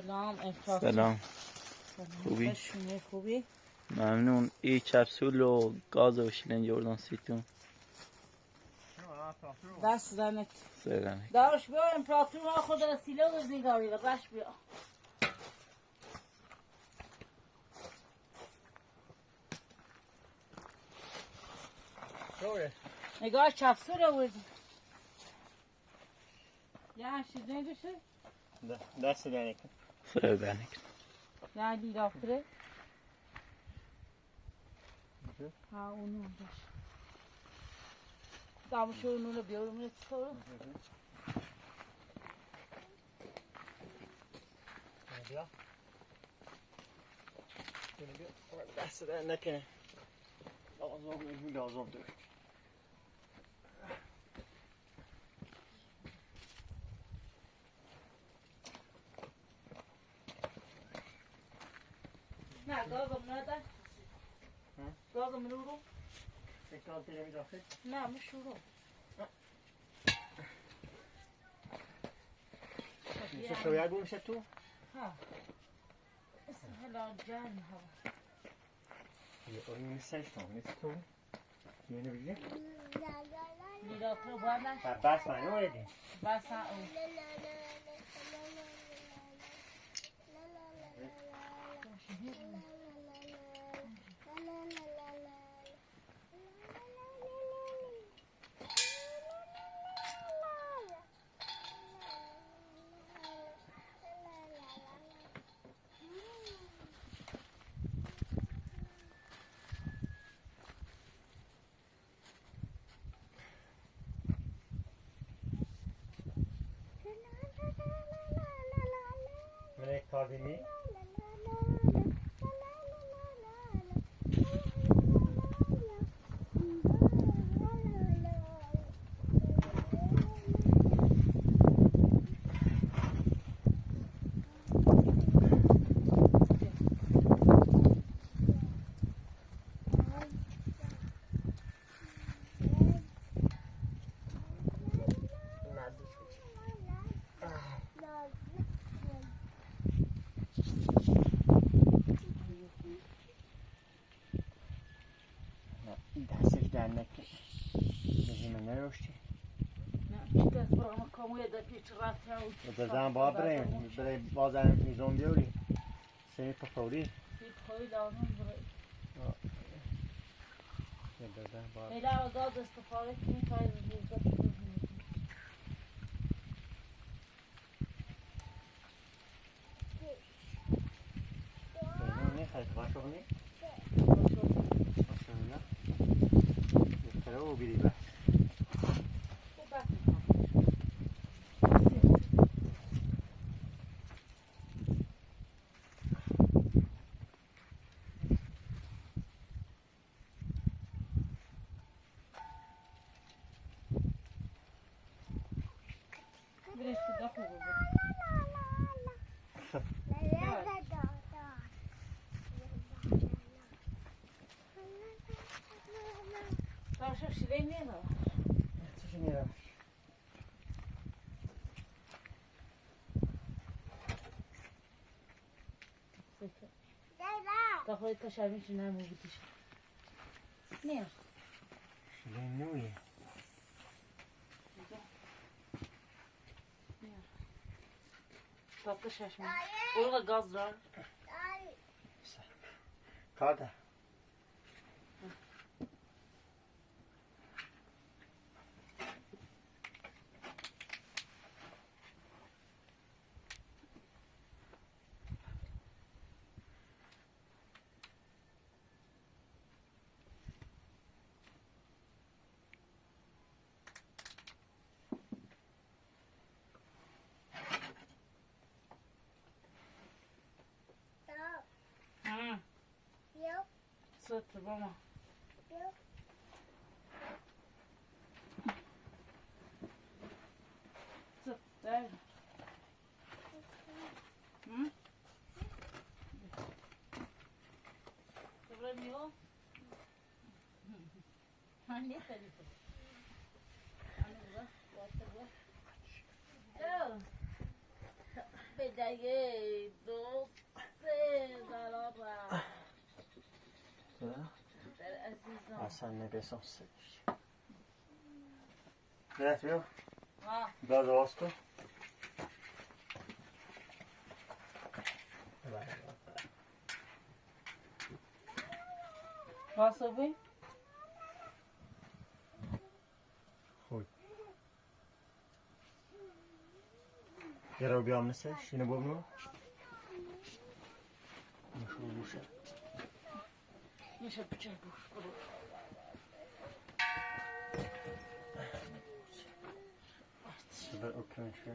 سلام افراط. سلام. خوبی؟ خوبی؟ ممنون. این کپسول و گاز و شیلنج اردن سیتون دست زنت سرنه دارش بیا امپراتور ها خود رسیله و زیگاری و بش بیا نگاه کپسول رو بردی یه هشید نگشه؟ دست دنه کن سرنه یه دید آفره؟ ها اونو داشت دامشو اونو رو بیارم رو چطوره؟ بیا دست در نکنه لازم داره نه گازم ندار گازم رو تکرار تیره می داخل نه مشورو میشه شویه گوم شد تو؟ ها اسم هلا جان هوا یه آیی نیستش تو نیست تو؟ یه نبیده؟ میرات رو باندش بس من اومدی بس او من یک کابینی دستش در نکن بزیمه نروشتی نه دست برام کاموی در پیچ رات رو دادم با بریم برای بازم میزون بیاری سنی پفوری خیلی لازم برای دادم با میلا و گاز استفاده کنی تا از دیگه نخواهی قاشق نی؟ قاشق نی؟ بهتره او بیری بس برش که دخو بود تاشو شیله نیلا چشم میرم تا خودت تا شمیش نمو بودیش نیم شیله نویه تا تا ششمی برو گاز دار کار ده سوت بابا سوت در تبرد میو من نیخلی بدایه Sen ne besan sevir. Ne yapıyor? ها Biraz ağız koy. واسبی خوی. یه رو بیام نسش. اینو ببینم. مشغول بوشه. میشه بچه برو Süper okuymuş ya.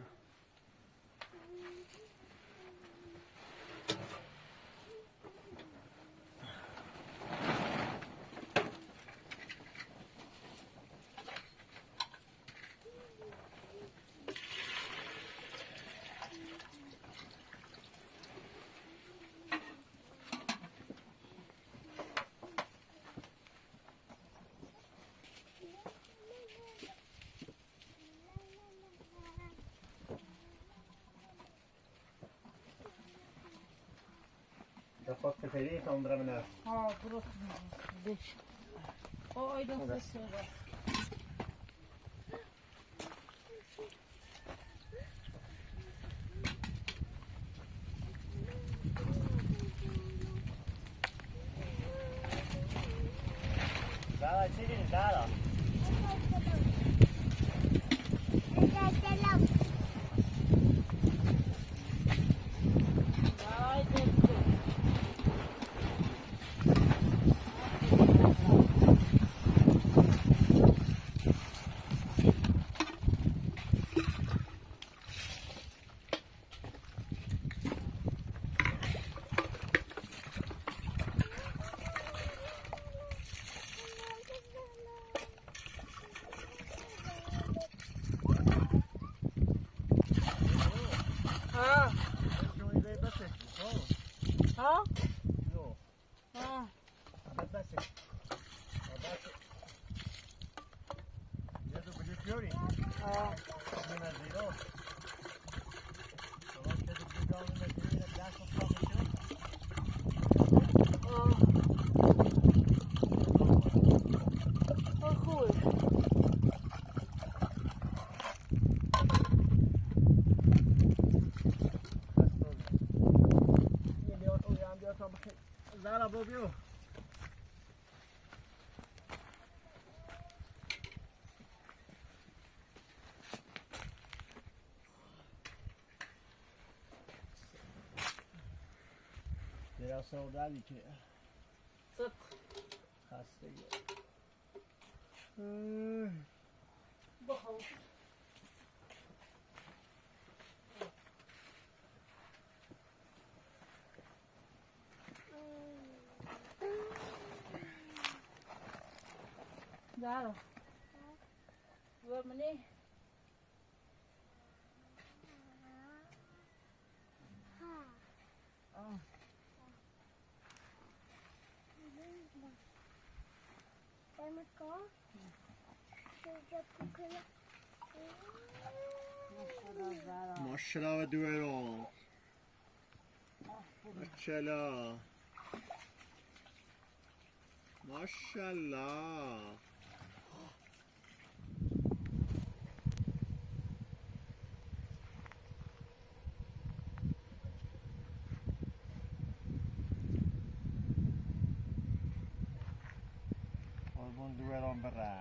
Dafak teferi tam dramına. ها برو بیش آیدا خسته Zara çekin Zara. ها Şunu izleyip bas et. ها Yok. ها Bas bas et. Bas et. Ya da bu yapıyor. ها Ne meziro. Tamam dedi bu canlı meziro ile ders yapıyor. خوب Zara bobiu. Biraz saudade ki صدق hastayım. بخوف زهرا ومني ماشاءالله و دویرو ماشاءالله ماشاءالله قربون دویران بره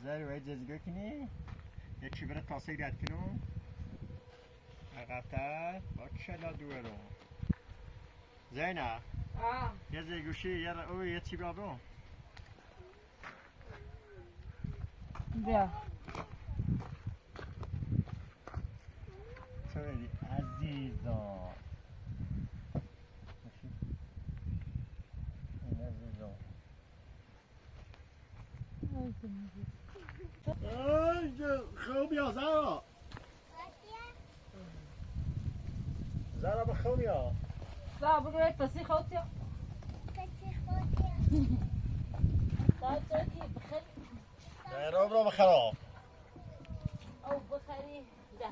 زری و جزگاه کنی یکی بره تاسه رد کنم عقبتر ماشاءالله دویران زینه یه زیگوشی یه چی بیا برو بیا خیلی عزیزان این عزیزان خوب یا زارا زارا بخوب یا لا بقول بسي خوتي لا تركي بخل رو برو بخراب او بخلي لا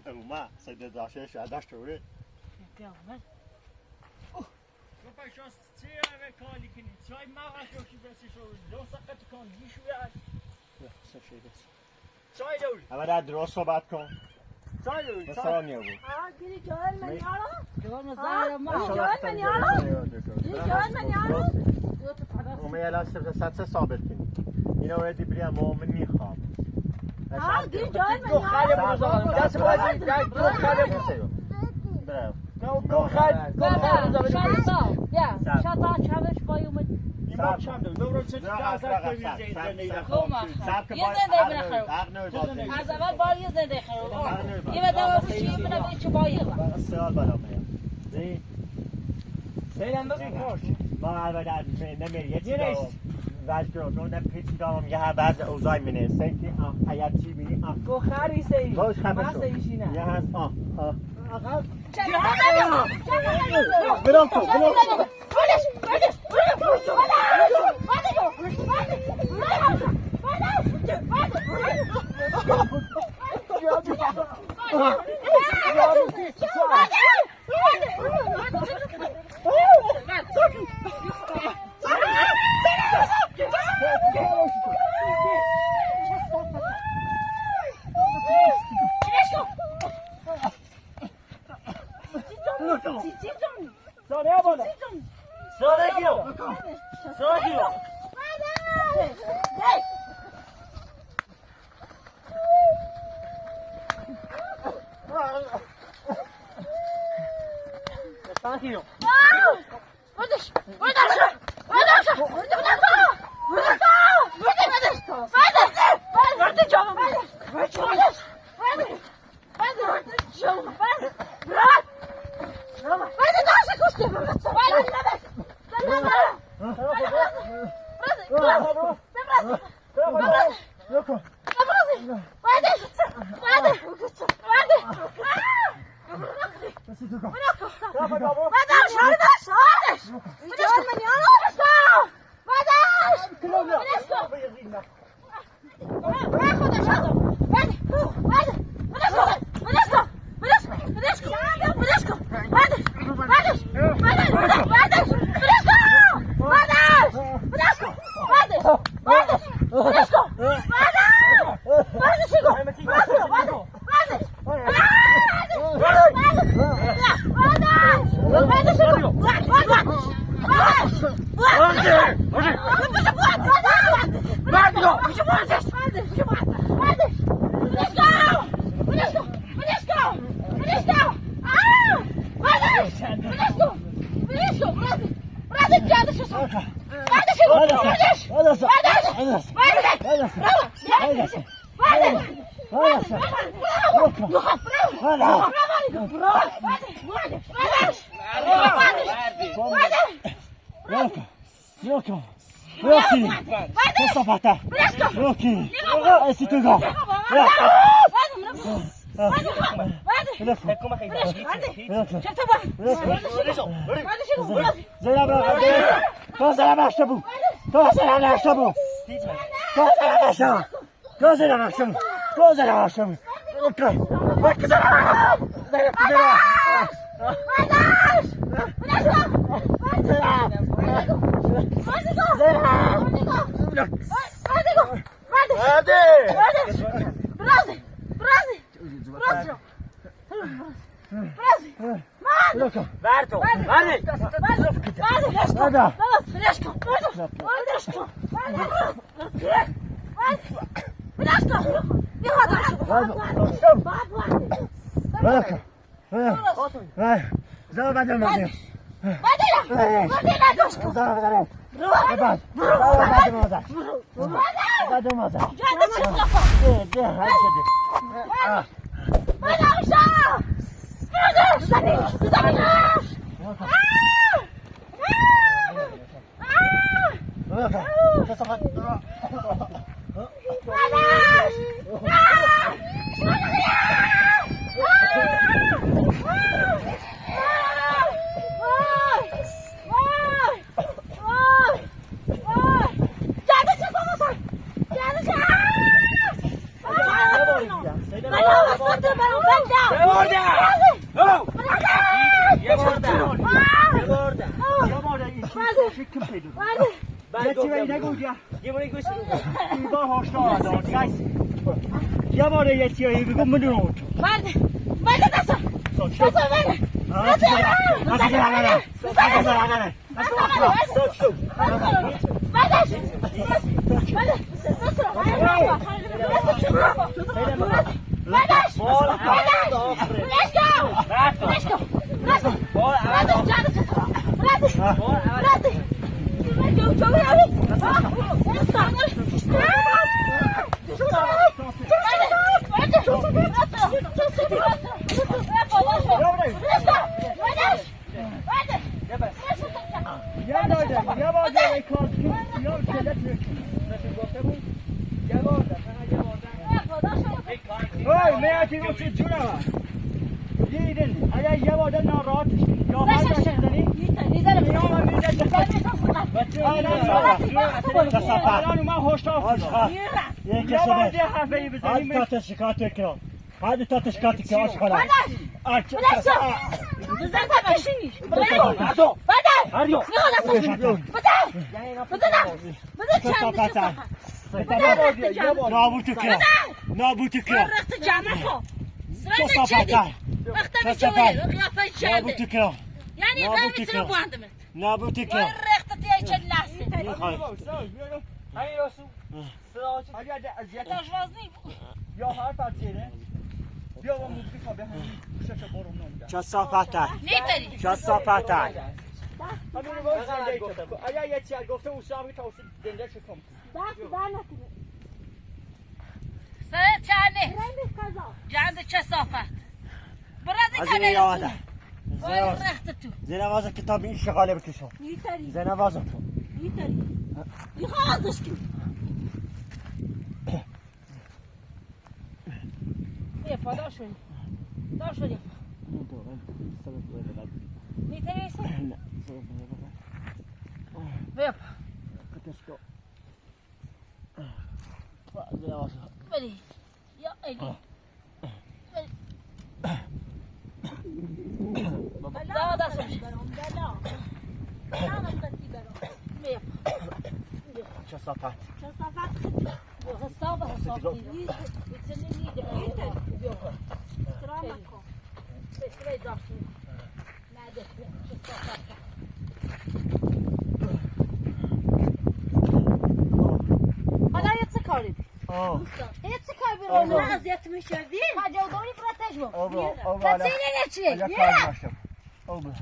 او ما سيدة داشة شعداش توي بيعمل پاشاس چیه و کالی کنی چای مغاش روشی بسی شو دو سقط کن دیشو یاد چای دول اما در درست صحبت کن چای دول مثلا نیو بود گیری جوال منیارو جوال مزار ما جوال منیارو جوال منیارو اومه الان صفر ثابت کنی اینا باید بریم اما من میخوام گیری جوال منیارو دست بازی دو خاله بسیار برو گو خاله یا شاتا چاوش بای اومد ایمان چند دو رو چه جازت کنی زنده خوب مخ یه زنده بنخرو از اول بار یه زنده خرو یه بدو بشی بنا چه بای سوال بالا میاد سیلم بگوش ما اول نمیری یه وجدو دو نپیچی دارم یه بعد اوضاع منه سنتی حیات چی بینی گو خری سی گوش خفه شو سیشینه یه هست آقا برام تو چی نگو یه بار گوش این با هاشتا داد گایس یه بار یه چیزی بگو منو بعد دست هذه تتشكاتك يا أشخاص. كصافاتك كصافاتك اگر یه چیز گفته اوسامی توسط دنده شکم دست سر چانه جاند چه صافت برازی کنه یاده وای رخت تو زنواز کتاب این شغاله بکشم میتری زنواز تو میتری یخازش کی یه پادا شوی دا شوی میتری ایسا بیا کتشکو بری یا ایلی لا دا سوش لا بیا كصافات حسابه حسابتي بتسنني ده ترامكو بسري داخل نادي حالا یه چه کاری یه چه کاری برو اذیت می‌شدی حاجا دوری پراتش بود کسی نمی‌چیه یه اوبا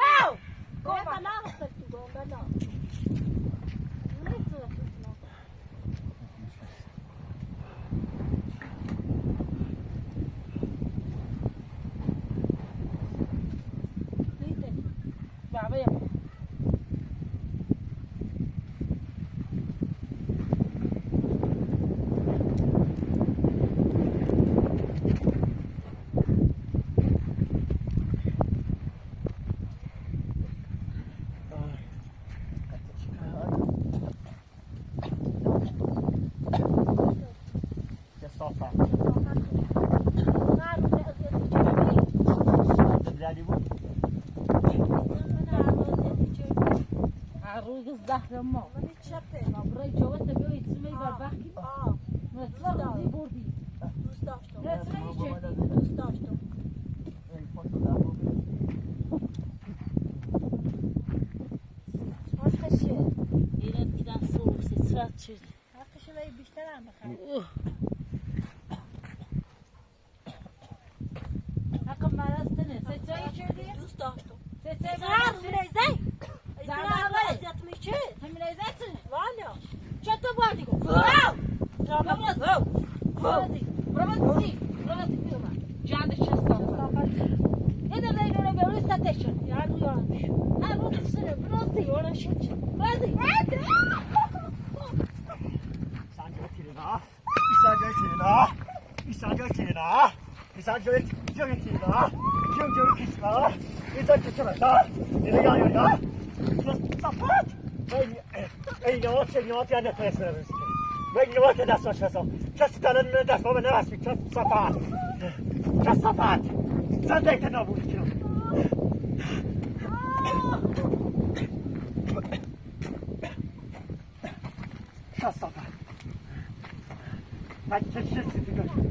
واو زهر ما ولی چپه برای جوات بیایید سمی بربخی مثلا روزی بردی دوست داشتم دوست داشتم حقشه ایران دیدن سوق سرعت شد حقشه ولی بیشتر هم بخیر حق مرستنه سچایی چردی دوست داشتم سچایی چطور باردی گفت؟ جاند چستان یه در اینو بیاری ستشون یه رو یارمش هر رو کسره برازی یارم شد برازی ای نوات یا نفرسته بسید و نوات دستاش هستم کسی تلن من دست با من نرسید کس صفات زنده که نبود کنم Kasaba. Patrzcie sytuację.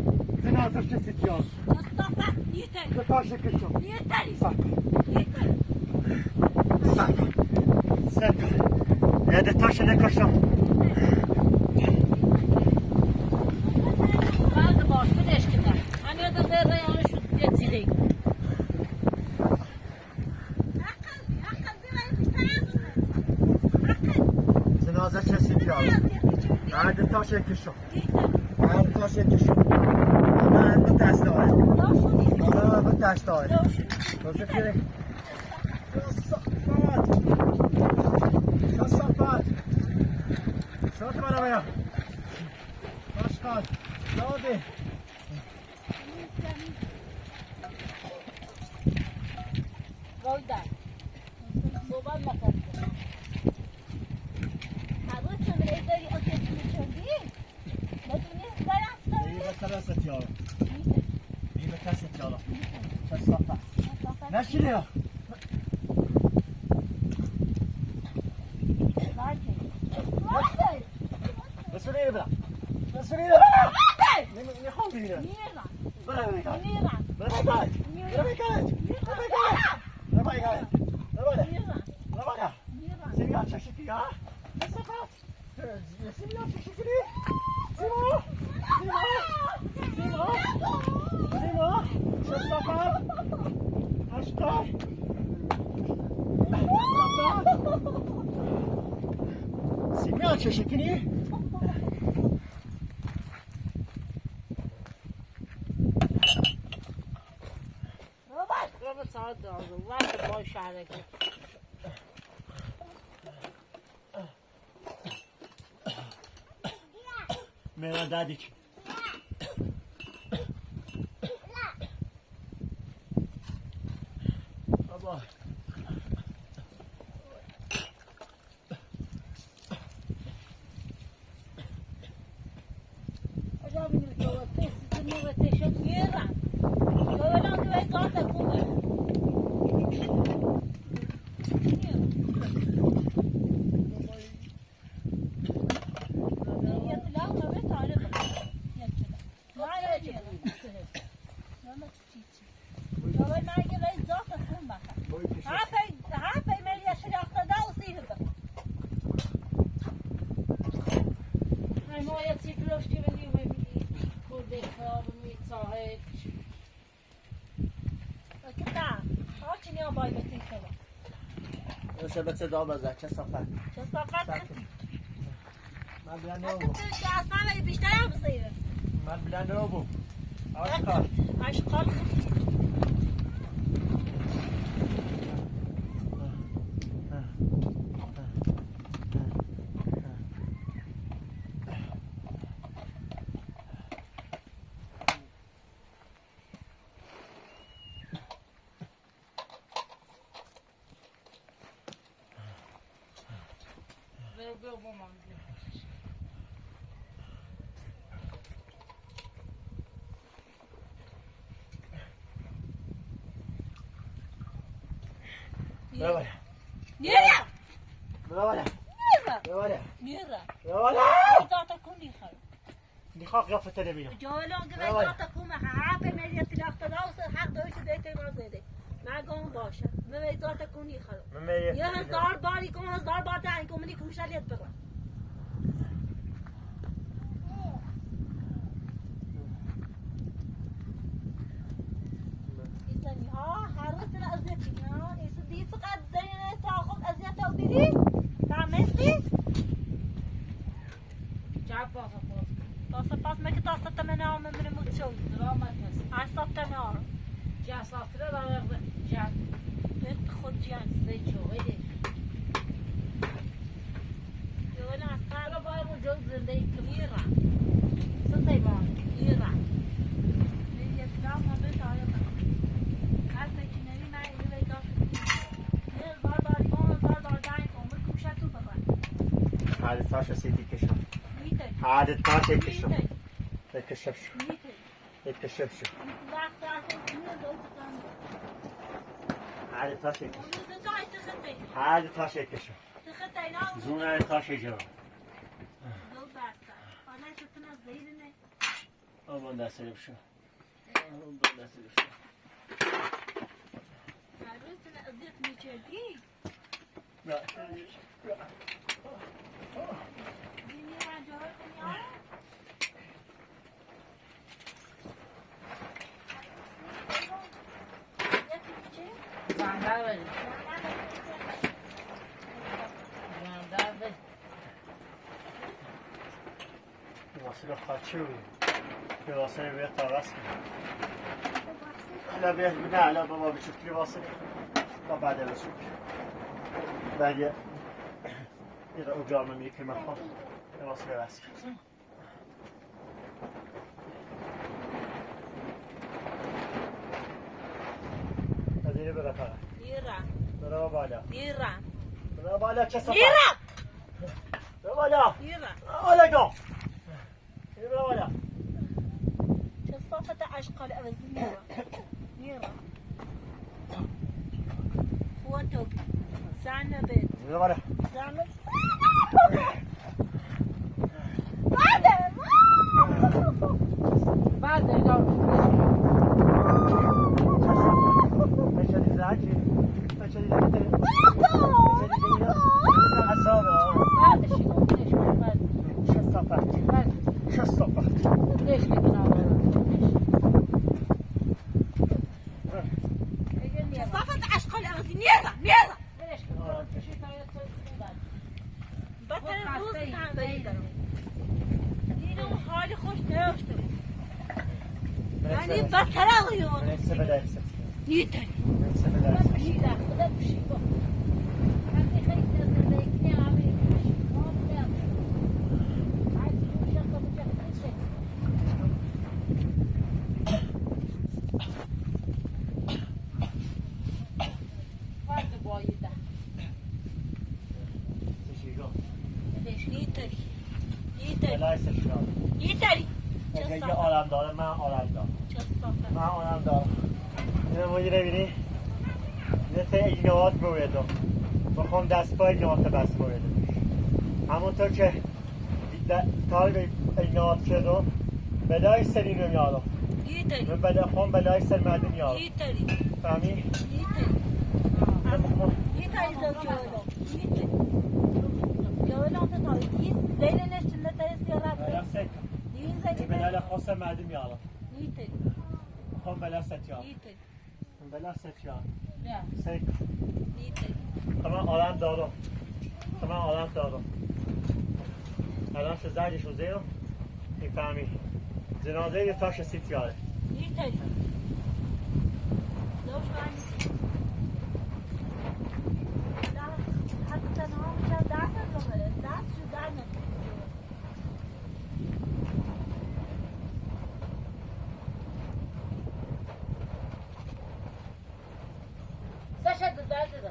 Ty na co się sytuacja? Mustafa, yeter. To to się krzyczą. Yeter. Sak. Yeter. Sak. Sak. Ja to się nie koszą. Kaldı boş bir eşkiden. Hani da derre yanlış yetsideyim. Cenaze się sytuacja. Hadi to się krzyczą. Hadi to się krzyczą. Ama bu ters doğru. Ama bu ters doğru. Nasıl ki? Kasapet. Şurada bana bana. Başkan. Ne oldu? Goyda. Soban makarna. Hava çömlekleri ateşini çöndü. Madine zayıfta. İyi bakalım satıyor. İyi bakalım satıyor. Kasapet. Ne şiliyor? Nasıl değil mi? Nasıl değil mi? Ne oldu yine? Niye lan? Bana ne kadar? Niye lan? Bana ne kadar? Bana ne kadar? Bana ne kadar? Bana ne kadar? Bana ne Niye lan? Bana ne? Niye lan? Seni açacak şekil ya. Kasapet. Seni açacak şekil. Simo. Simo. Simo. Simo. Kasapet. Aşkım. Seni açacak şekil. Robert saat lazım. Var da boş hareket. Merak dedik. Baba. Acaba benim çoğattı. Sizin ne teşekkür niye lan? Yoğulan güvey zaten bu var. Sebetse daha bazı kasafet. من بلا نوبو من بلا نوبو عشقا Aşkal. Bravo. Niye? Bravo. Niye? Bravo. Niye? Bravo. Zaten kundi خير. دخاك يا فتى نبينا. جوالون قبل ذات كوم حاب مليت الاختلاف حق دوش ديت ما زيد. ما قوم باشه. ما ذات كوني خير. يا هزار باري كون هزار بار تعين كون مني كوشاليت برا. إذن ها حروتنا أزيتي ها إذا فقط زين تأخذ أزيت أو بدي تعملتي؟ جابها Tasapaz me këta sa të menar me më emocion. Dramatës. A sa të menar. Gja sa të rëda rëdhe. Gja. Të khod gjanë. Se që vedi. Jo në asta. Rë bajë më gjëllë zënde i këmira. Së të i banë. Ira. Në jetë da më bëtë ajo të. Kasë me që nëri me i dhe i të. Në zarbar i konë, zarbar dajnë konë. Më këmë shatu të bërë. هذا طاشة سيدي كشف. Mite. هذا طاشة كشف. Mite. يتكشفش. Mite. يتكشفش. هذا طاشة كشف. هذا طاشة كشف. زونا طاشة جوا. Aman dest بشو aman dest بشو عروس أزيت ميشردي لا ديني راجعوا الدنيا زندابل زندابل واسه خاچوی واسه بیاد تاراس لا بیاد نه لا بابا بشوفی واسه تا بعد از شو بعد إذا أجرنا ميك المخا واسه راس هذه بقى ترى ليرة برا بالا ليرة برا بالا كسر ليرة برا بالا ليرة ولا جو برا بالا شصافة عشق الأبد ليرة هو توك سعنا بيت برا بالا سعنا بعد مش هذي زعجي مش هذي زعجي بعد الشيء ليش بعد شو الصفة ليش لكن صفت عشق الأغذية نيرة ليش بطل الروس تعبان دينو حالي خوش نيوشتم يعني بطل غيور من السبب ليست نيتني من السبب ما ليست بشي لا خذ بشي هذه خيط زيكني عامل بشي ما بلا عايز يشوف شقة بجهة فرد بايده تشيغو ليش نيتري ليس شلون نيتري اگه آرام داره من آرام دارم من آرام دارم اینه ما گیره بینی یه ته ایگنوات بویدم بخوام دست با ایگنوات بست بویدم همونطور که طالب ایگنوات شدم بلای سری نمیارم من خواهم بلای سر مردم میارم فهمی؟ بلای خواست مردم میارم خواهم بلای ست یارم بلای ست یارم سیک تمام آرام دارم الان شو زردش رو زیرم میفهمی جنازه یه تاش سیت یاره Sasha, the